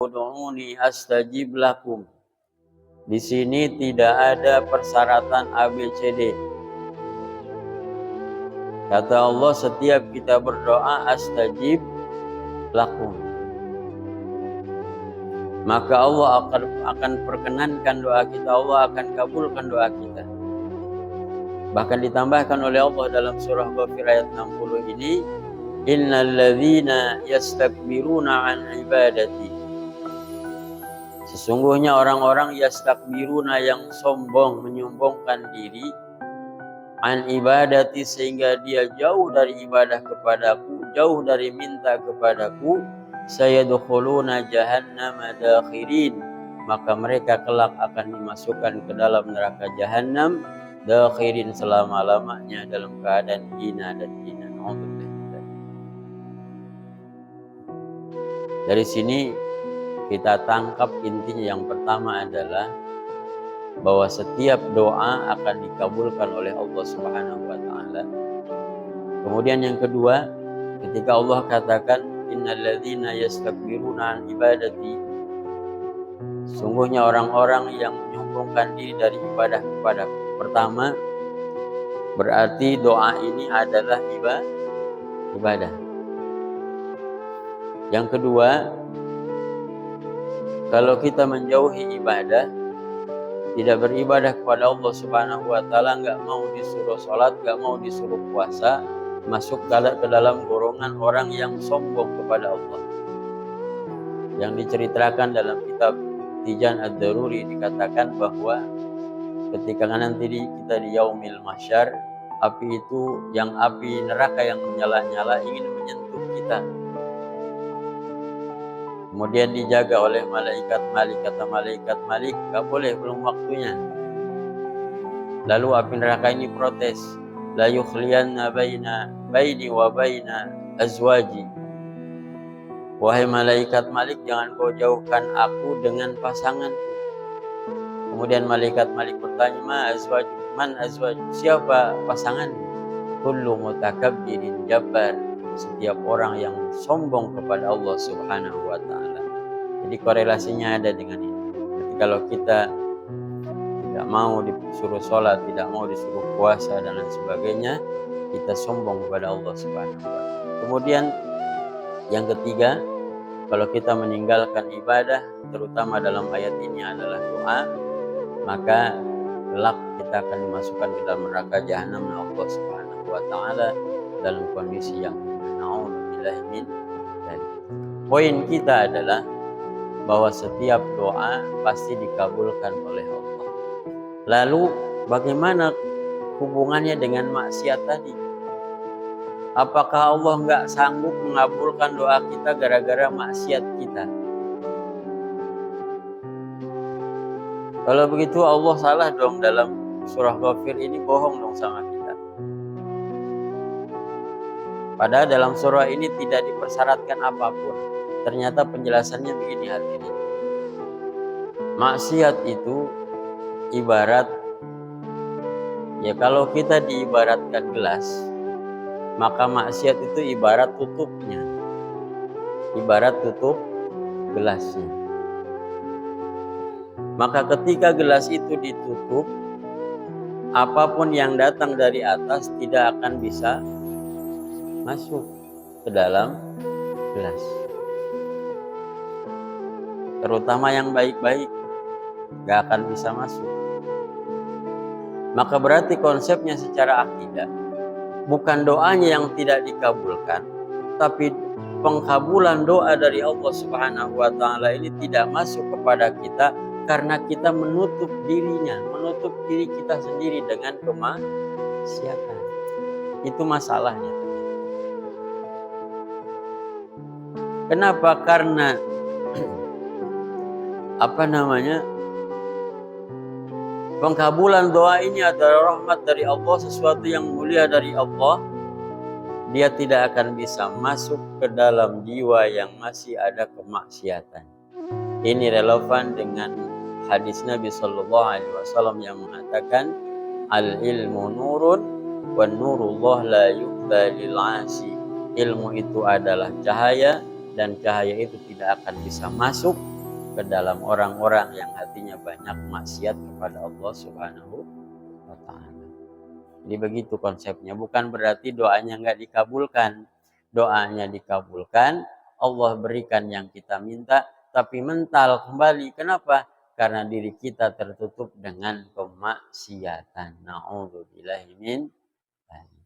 Ud'uni astajib lakum. Di sini tidak ada persyaratan ABCD. Kata Allah, setiap kita berdoa astajib lakum, maka Allah akan perkenankan doa kita, Allah akan kabulkan doa kita. Bahkan ditambahkan oleh Allah dalam surah Ghafir ayat 60 ini, innal ladzina yastakbiruna an ibadati. Sesungguhnya orang-orang yastakbiruna yang sombong, menyombongkan diri, an ibadati, sehingga dia jauh dari ibadah kepadaku, jauh dari minta kepadaku, sayadkhuluna jahannama dakhirin, maka mereka kelak akan dimasukkan ke dalam neraka jahanam dakhirin, selama-lamanya dalam keadaan hina dan hina. Dari sini kita tangkap intinya, yang pertama adalah bahwa setiap doa akan dikabulkan oleh Allah Subhanahu wa taala. Kemudian yang kedua, ketika Allah katakan innal ladzina yastakbiruna an ibadati, sungguhnya orang-orang yang menyombongkan diri dari ibadah kepadaku. Pertama, berarti doa ini adalah ibadah. Yang kedua, kalau kita menjauhi ibadah, tidak beribadah kepada Allah Subhanahu wa taala, enggak mau disuruh sholat, enggak mau disuruh puasa, masuk ke dalam golongan orang yang sombong kepada Allah. Yang diceritakan dalam kitab Tijan Ad-Daruri dikatakan bahwa ketika nanti kita di yaumil mahsyar, api itu, yang api neraka yang menyala-nyala ingin menyentuh kita. Kemudian dijaga oleh malaikat Malik, kata malaikat Malik, gak boleh, belum waktunya. Lalu api neraka ini protes, la yukhliyanna baini wa baina azwaji. Wahai malaikat Malik, jangan kau jauhkan aku dengan pasanganku. Kemudian malaikat Malik bertanya, man azwaju, siapa pasanganmu? Kullu mutakabbirin jabbar, setiap orang yang sombong kepada Allah Subhanahu wa taala. Jadi korelasinya ada dengan ini. Jadi kalau kita tidak mau disuruh sholat, tidak mau disuruh puasa dan lain sebagainya, kita sombong kepada Allah Subhanahu wa taala. Kemudian yang ketiga, kalau kita meninggalkan ibadah, terutama dalam ayat ini adalah doa, maka kelak kita akan dimasukkan ke dalam neraka jahanam Allah Subhanahu wa taala dalam kondisi yang poin kita adalah bahwa setiap doa pasti dikabulkan oleh Allah. Lalu bagaimana hubungannya dengan maksiat tadi? Apakah Allah nggak sanggup mengabulkan doa kita gara-gara maksiat kita? Kalau begitu Allah salah dong, dalam surah Ghafir ini bohong dong sama kita. Padahal dalam surah ini tidak dipersyaratkan apapun. Ternyata penjelasannya begini hadirin. Maksiat itu ibarat, ya kalau kita diibaratkan gelas, maka maksiat itu ibarat tutupnya. Ibarat tutup gelasnya. Maka ketika gelas itu ditutup, apapun yang datang dari atas tidak akan bisa masuk ke dalam gelas, terutama yang baik-baik gak akan bisa masuk. Maka berarti konsepnya secara akidah, bukan doanya yang tidak dikabulkan, tapi pengkabulan doa dari Allah Subhanahu wa taala ini tidak masuk kepada kita karena kita menutup diri kita sendiri dengan kemaksiatan. Itu masalahnya. Kenapa? Karena pengkabulan doa ini adalah rahmat dari Allah, sesuatu yang mulia dari Allah. Dia tidak akan bisa masuk ke dalam jiwa yang masih ada kemaksiatan. Ini relevan dengan hadis Nabi Sallallahu Alaihi Wasallam yang mengatakan, al ilmu nurun wa nurullah la yuhda lil asi. Ilmu itu adalah cahaya, dan cahaya itu tidak akan bisa masuk ke dalam orang-orang yang hatinya banyak maksiat kepada Allah Subhanahu wa Ta'ala. Jadi begitu konsepnya, bukan berarti doanya nggak dikabulkan. Doanya dikabulkan, Allah berikan yang kita minta, tapi mental kembali. Kenapa? Karena diri kita tertutup dengan kemaksiatan. Na'udzubillahi min dzalik.